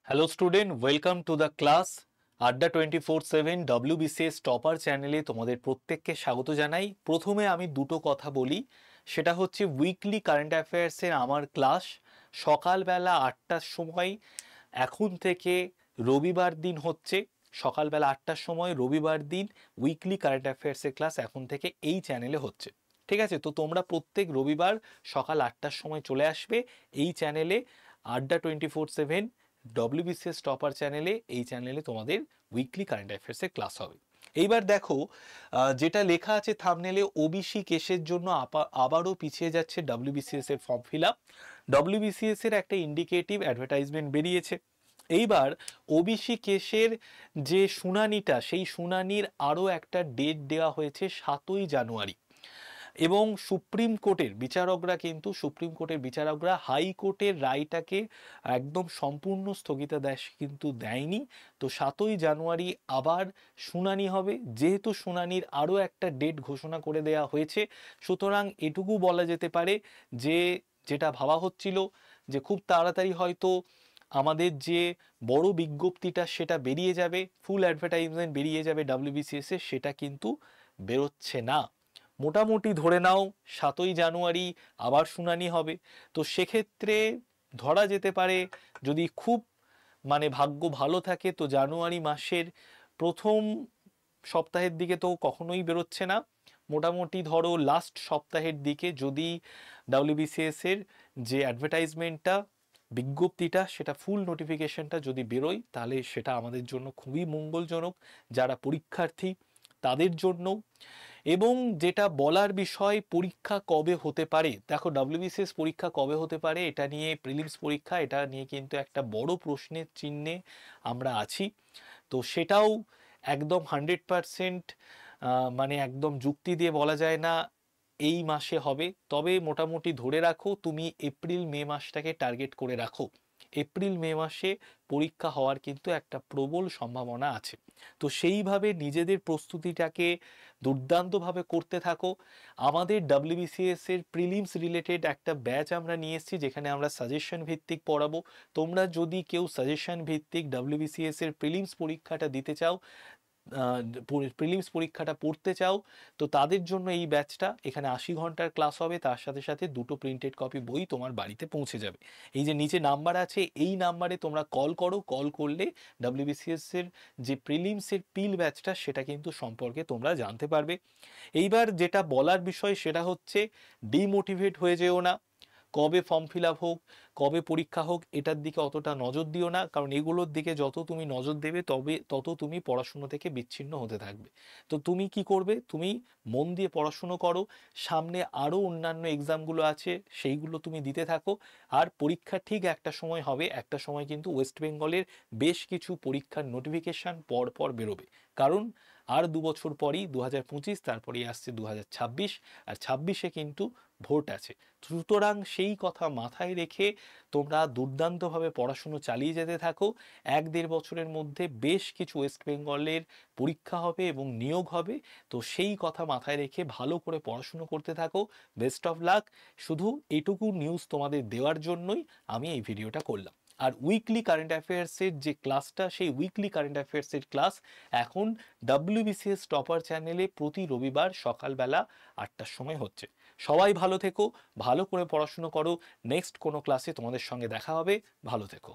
Hello student, welcome to the class আড্ডা 24/7 WBCS topper চ্যানেলে তোমাদের প্রত্যেককে স্বাগত জানাই। প্রথমে আমি দুটো কথা বলি, সেটা হচ্ছে উইকলি কারেন্ট অ্যাফেয়ার্সের আমার ক্লাস সকালবেলা 8টার সময় এখন থেকে রবিবার দিন হচ্ছে। সকালবেলা 8টার সময় রবিবার দিন উইকলি কারেন্ট অ্যাফেয়ার্সের ক্লাস এখন থেকে এই চ্যানেলে হচ্ছে। ঠিক আছে, তো তোমরা প্রত্যেক রবিবার সকাল 8টার সময় চলে আসবে এই চ্যানেলে আড্ডা 24/7 WBCS টপার চ্যানেলে। এই চ্যানেলে তোমাদের উইকলি কারেন্ট অ্যাফেয়ার্সের ক্লাস হবে। এইবার দেখো, যেটা লেখা আছে থাম্বনেলে, ওবিসি কেসের জন্য আবারও পিছিয়ে যাচ্ছে WBCS এর ফর্ম ফিল আপ। WBCS এর একটা ইন্ডিকেটিভ অ্যাডভার্টাইজমেন্ট বেরিয়েছে। এইবার ওবিসি কেসের যে শুনানিটা, সেই শুনানির আরও একটা ডেট দেওয়া হয়েছে 7ই জানুয়ারি। এবং সুপ্রিম কোর্টের বিচারকরা হাইকোর্টের রায়টাকে একদম সম্পূর্ণ স্থগিতাদেশ কিন্তু দেয়নি। তো 7ই জানুয়ারি আবার শুনানি হবে। যেহেতু শুনানির আরও একটা ডেট ঘোষণা করে দেওয়া হয়েছে, সুতরাং এটুকু বলা যেতে পারে যে যেটা ভাবা হচ্ছিল যে খুব তাড়াতাড়ি হয়তো আমাদের যে বড় বিজ্ঞপ্তিটা সেটা বেরিয়ে যাবে, ফুল অ্যাডভার্টাইজমেন্ট বেরিয়ে যাবে WBCS এর, সেটা কিন্তু বেরোচ্ছে না। মোটামুটি ধরে নাও 7ই জানুয়ারি আবার শুনানি হবে। তো সেক্ষেত্রে ধরা যেতে পারে, যদি খুব ভাগ্য ভালো থাকে, তো জানুয়ারি মাসের প্রথম সপ্তাহের দিকে তো কখনোই বেরোচ্ছে না। মোটামুটি ধরো লাস্ট সপ্তাহের দিকে যদি WBCS এর যে অ্যাডভার্টাইজমেন্টটা, বিজ্ঞপ্তিটা, সেটা ফুল নোটিফিকেশনটা যদি বেরোয়, তাহলে সেটা আমাদের জন্য খুবই মঙ্গলজনক, যারা পরীক্ষার্থী তাদের জন্য। এবং যেটা বলার বিষয়, পরীক্ষা কবে হতে পারে, দেখো WBCS পরীক্ষা কবে হতে পারে এটা নিয়ে, প্রিলিমস পরীক্ষা, এটা নিয়ে কিন্তু একটা বড় প্রশ্নের চিহ্নে আমরা আছি। তো সেটাও একদম 100% একদম যুক্তি দিয়ে বলা যায় না এই মাসে হবে। তবে মোটামুটি ধরে রাখো, তুমি এপ্রিল মে মাসটাকে টার্গেট করে রাখো। এপ্রিল মে মাসে পরীক্ষা হওয়ার কিন্তু একটা প্রবল সম্ভাবনা আছে। তো সেইভাবে নিজেদের প্রস্তুতিটাকে দুর্দান্তভাবে করতে থাকো। আমাদের WBCS এর প্রিলিমস রিলেটেড একটা ব্যাচ আমরা নিয়ে এসেছি, যেখানে আমরা সাজেশন ভিত্তিক পড়াবো। তোমরা যদি কেউ সাজেশন ভিত্তিক WBCS এর প্রিলিমস পরীক্ষাটা দিতে চাও, প্রিলিমস পরীক্ষাটা পড়তে চাও, তো তাদের জন্য এই ব্যাচটা। এখানে 80 ঘন্টার ক্লাস হবে, তার সাথে সাথে দুটো প্রিন্টেড কপি বই তোমার বাড়িতে পৌঁছে যাবে। এই যে নিচে নাম্বার আছে, এই নাম্বারে তোমরা কল করো। কল করলে WBCS এর যে প্রিলিমসের পিল ব্যাচটা, সেটা কিন্তু সম্পর্কে তোমরা জানতে পারবে। এইবার যেটা বলার বিষয়, সেটা হচ্ছে ডিমোটিভেট হয়ে যেও না। কবে ফর্ম ফিল আপ হোক, কবে পরীক্ষা হোক, এটার দিকে অতটা নজর দিও না, কারণ এগুলোর দিকে যত তুমি নজর দেবে তত তুমি পড়াশুনো থেকে বিচ্ছিন্ন হতে থাকবে। তো তুমি কি করবে, তুমি মন দিয়ে পড়াশুনো করো। সামনে আরও অন্যান্য এক্সামগুলো আছে, সেইগুলো তুমি দিতে থাকো। আর পরীক্ষা ঠিক একটা সময় হবে, একটা সময় কিন্তু ওয়েস্ট বেঙ্গলের বেশ কিছু পরীক্ষার নোটিফিকেশান পর পর বেরোবে। কারণ আর 2 বছর পরই 2025, তারপরেই আসছে 2026, আর 26-এ কিন্তু ভোট আছে। সুতরাং সেই কথা মাথায় রেখে তোমরা দুর্দান্তভাবে পড়াশুনো চালিয়ে যেতে থাকো। 1-1.5 বছরের মধ্যে বেশ কিছু ওয়েস্ট বেঙ্গলের পরীক্ষা হবে এবং নিয়োগ হবে। তো সেই কথা মাথায় রেখে ভালো করে পড়াশুনো করতে থাকো। Best of luck. শুধু এটুকু নিউজ তোমাদের দেওয়ার জন্যই আমি এই ভিডিওটা করলাম। আর উইকলি কারেন্ট অ্যাফেয়ার্সের যে ক্লাসটা, সেই উইকলি কারেন্ট অ্যাফেয়ার্সের ক্লাস এখন WBCS টপার চ্যানেলে প্রতি রবিবার সকালবেলা 8টার সময় হচ্ছে। সবাই ভালো থেকো, ভালো করে পড়াশুনো করো। নেক্সট কোনো ক্লাসে তোমাদের সঙ্গে দেখা হবে। ভালো থেকো।